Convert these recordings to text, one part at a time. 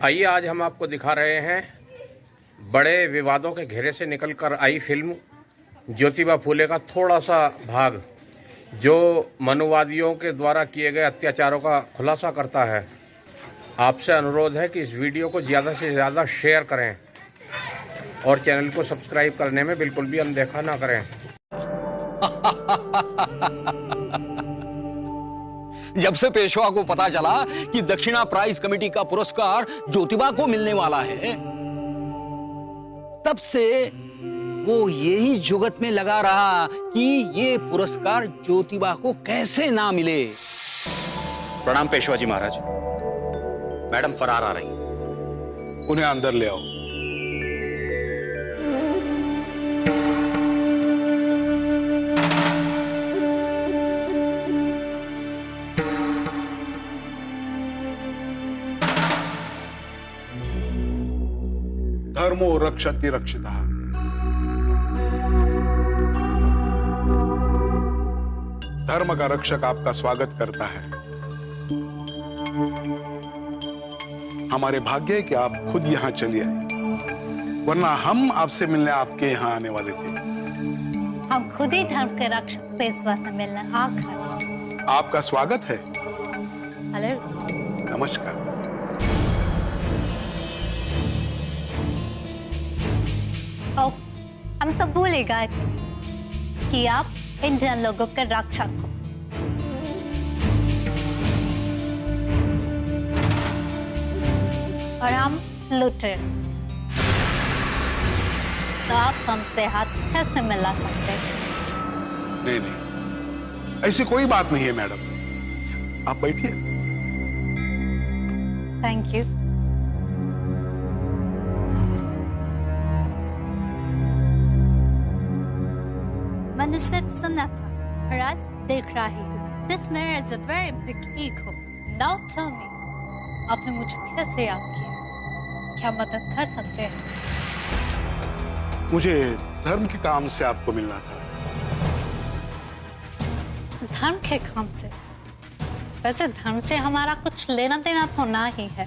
आइए आज हम आपको दिखा रहे हैं बड़े विवादों के घेरे से निकलकर आई फिल्म ज्योतिबा फूले का थोड़ा सा भाग, जो मनुवादियों के द्वारा किए गए अत्याचारों का खुलासा करता है। आपसे अनुरोध है कि इस वीडियो को ज़्यादा से ज़्यादा शेयर करें और चैनल को सब्सक्राइब करने में बिल्कुल भी अनदेखा ना करें। जब से पेशवा को पता चला कि दक्षिणा प्राइज कमेटी का पुरस्कार ज्योतिबा को मिलने वाला है, तब से वो यही जुगत में लगा रहा कि ये पुरस्कार ज्योतिबा को कैसे ना मिले। प्रणाम पेशवा जी महाराज। मैडम फरार आ रही हैं। उन्हें अंदर ले आओ। धर्मो रक्षति रक्षितः। धर्म का रक्षक आपका स्वागत करता है। हमारे भाग्य है कि आप खुद यहाँ चली आई, वरना हम आपसे मिलने आपके यहाँ आने वाले थे। हम खुद ही धर्म के रक्षक पेशवा से मिलने आ गए। आपका स्वागत है। हेलो। नमस्कार। ओ, हम तो भूल ही गए थे कि आप इंडियन लोगों के रक्षक हो। और हम लुटेरे। तो आप हमसे हाथ कैसे मिला सकते हैं? नहीं नहीं, ऐसी कोई बात नहीं है मैडम, आप बैठिए। Thank you. मैंने सिर्फ सुना था, पर आज देख रही हूँ। This mirror is a very big ego. Now tell me, आपने मुझे कैसे याद किया? क्या मदद कर सकते हैं? मुझे धर्म के काम से आपको मिलना था। धर्म के काम से? वैसे धर्म से हमारा कुछ लेना देना तो ना ही है।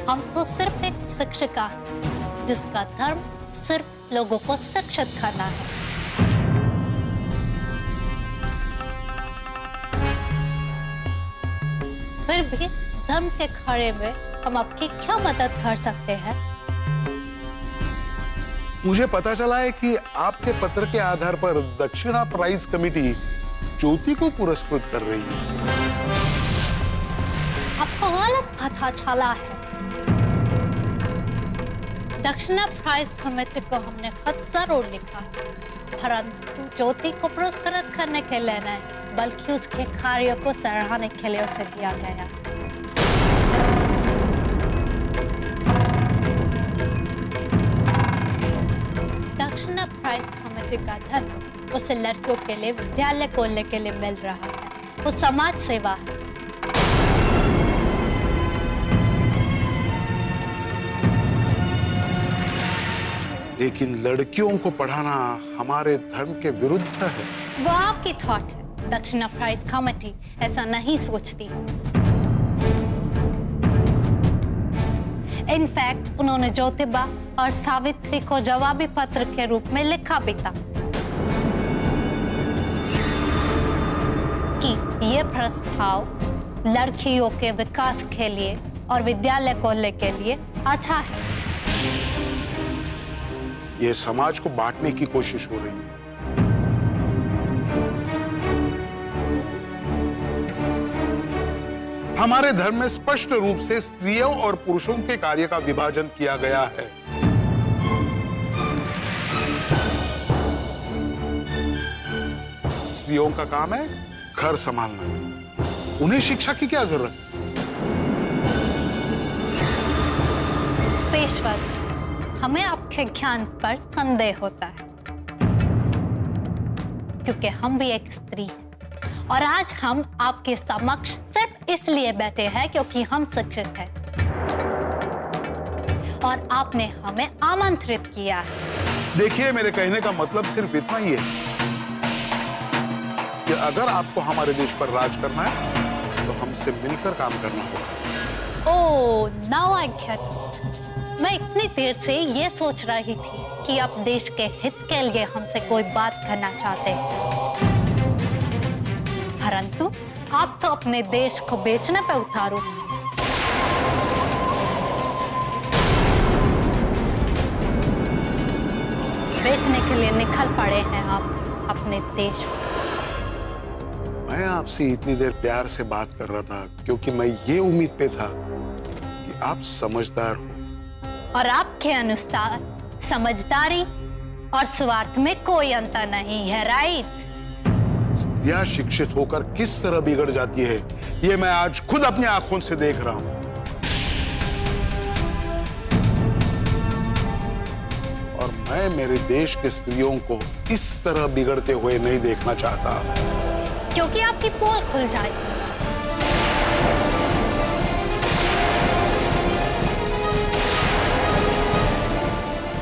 हम तो सिर्फ एक शिक्षिका है, जिसका धर्म सिर्फ लोगों को शिक्षित करना है। फिर भी धर्म के खड़े में हम आपकी क्या मदद कर सकते हैं? मुझे पता चला है कि आपके पत्र के आधार पर दक्षिणा प्राइज कमेटी ज्योति को पुरस्कृत कर रही है। आपको गलत पता चला है। दक्षिणा प्राइज कमेटी को हमने खत जरूर लिखा, परंतु ज्योति को पुरस्कृत करने के लिए नहीं, बल्कि उसके कार्यों को सराहने के लिए उसे दिया गया। दक्षिणा प्राइज कमेटी का धर्म उसे लड़कियों के लिए विद्यालय खोलने के लिए मिल रहा है। वो समाज सेवा है। लेकिन लड़कियों को पढ़ाना हमारे धर्म के विरुद्ध है। वो आपकी थॉट है। दक्षिणा प्राइज कमेटी ऐसा नहीं सोचती। इनफैक्ट उन्होंने ज्योतिबा और सावित्री को जवाबी पत्र के रूप में लिखा भी था कि ये प्रस्ताव लड़कियों के विकास के लिए और विद्यालय खोलने के लिए अच्छा है। ये समाज को बांटने की कोशिश हो रही है। हमारे धर्म में स्पष्ट रूप से स्त्रियों और पुरुषों के कार्य का विभाजन किया गया है। स्त्रियों का काम है घर संभालना, उन्हें शिक्षा की क्या जरूरत है? पेशवा, हमें आपके ज्ञान पर संदेह होता है, क्योंकि हम भी एक स्त्री हैं और आज हम आपके समक्ष सिर्फ इसलिए बैठे हैं क्योंकि हम शिक्षित हैं और आपने हमें आमंत्रित किया है। देखिए, मेरे कहने का मतलब सिर्फ इतना ही है कि अगर आपको हमारे देश पर राज करना है तो हमसे मिलकर काम करना होगा। ओह, नाउ आई गेट इट। मैं इतनी देर से ये सोच रही थी कि आप देश के हित के लिए हमसे कोई बात करना चाहते हैं, परंतु आप तो अपने देश को बेचने पे उतारू। बेचने के लिए निकल पड़े हैं आप अपने देश को। मैं आपसे इतनी देर प्यार से बात कर रहा था क्योंकि मैं ये उम्मीद पे था कि आप समझदार हो। और आपके अनुसार समझदारी और स्वार्थ में कोई अंतर नहीं है, राइट? स्त्रियां शिक्षित होकर किस तरह बिगड़ जाती है ये मैं आज खुद अपनी आंखों से देख रहा हूं। और मैं मेरे देश के स्त्रियों को इस तरह बिगड़ते हुए नहीं देखना चाहता, क्योंकि आपकी पोल खुल जाए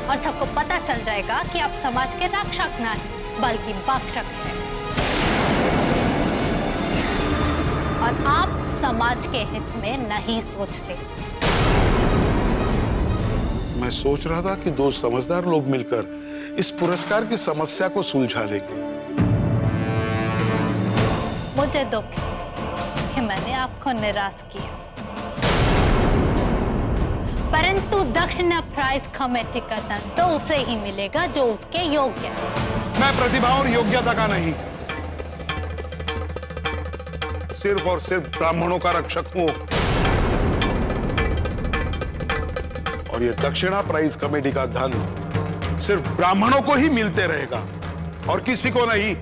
और सबको पता चल जाएगा कि आप समाज के रक्षक नहीं बल्कि भक्षक हैं। और आप समाज के हित में नहीं सोचते। मैं सोच रहा था कि दो समझदार लोग मिलकर इस पुरस्कार की समस्या को सुलझा लेंगे। मुझे दुख है कि मैंने आपको निराश किया, परंतु दक्षिणा प्राइज कमेटी का धन तो उसे ही मिलेगा जो उसके योग्य है। मैं प्रतिभा और योग्यता का नहीं, सिर्फ और सिर्फ ब्राह्मणों का रक्षक हूं। और ये दक्षिणा प्राइज कमेटी का धन सिर्फ ब्राह्मणों को ही मिलते रहेगा और किसी को नहीं।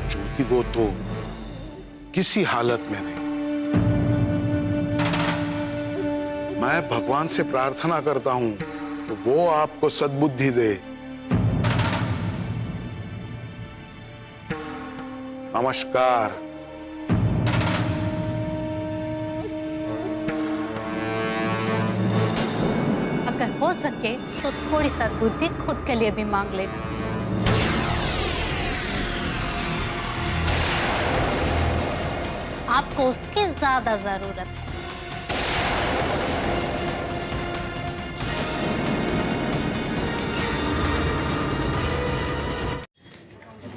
ज्योति को तो किसी हालत में नहीं। मैं भगवान से प्रार्थना करता हूं कि वो आपको सद्बुद्धि दे। नमस्कार। अगर हो सके तो थोड़ी सद्बुद्धि खुद के लिए भी मांग लेना। आपको उसकी ज्यादा जरूरत है।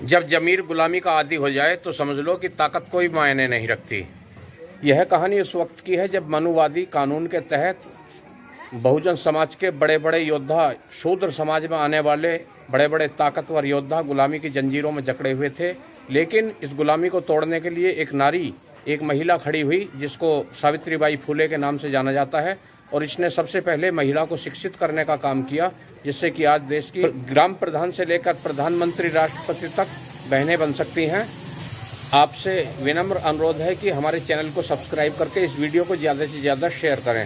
जब जमीर गुलामी का आदी हो जाए तो समझ लो कि ताकत कोई मायने नहीं रखती। यह कहानी उस वक्त की है जब मनुवादी कानून के तहत बहुजन समाज के बड़े बड़े योद्धा, शूद्र समाज में आने वाले बड़े बड़े ताकतवर योद्धा गुलामी की जंजीरों में जकड़े हुए थे। लेकिन इस गुलामी को तोड़ने के लिए एक नारी, एक महिला खड़ी हुई जिसको सावित्रीबाई फुले के नाम से जाना जाता है। और इसने सबसे पहले महिला को शिक्षित करने का काम किया, जिससे कि आज देश की ग्राम प्रधान से लेकर प्रधानमंत्री, राष्ट्रपति तक बहनें बन सकती हैं। आपसे विनम्र अनुरोध है कि हमारे चैनल को सब्सक्राइब करके इस वीडियो को ज़्यादा से ज़्यादा शेयर करें।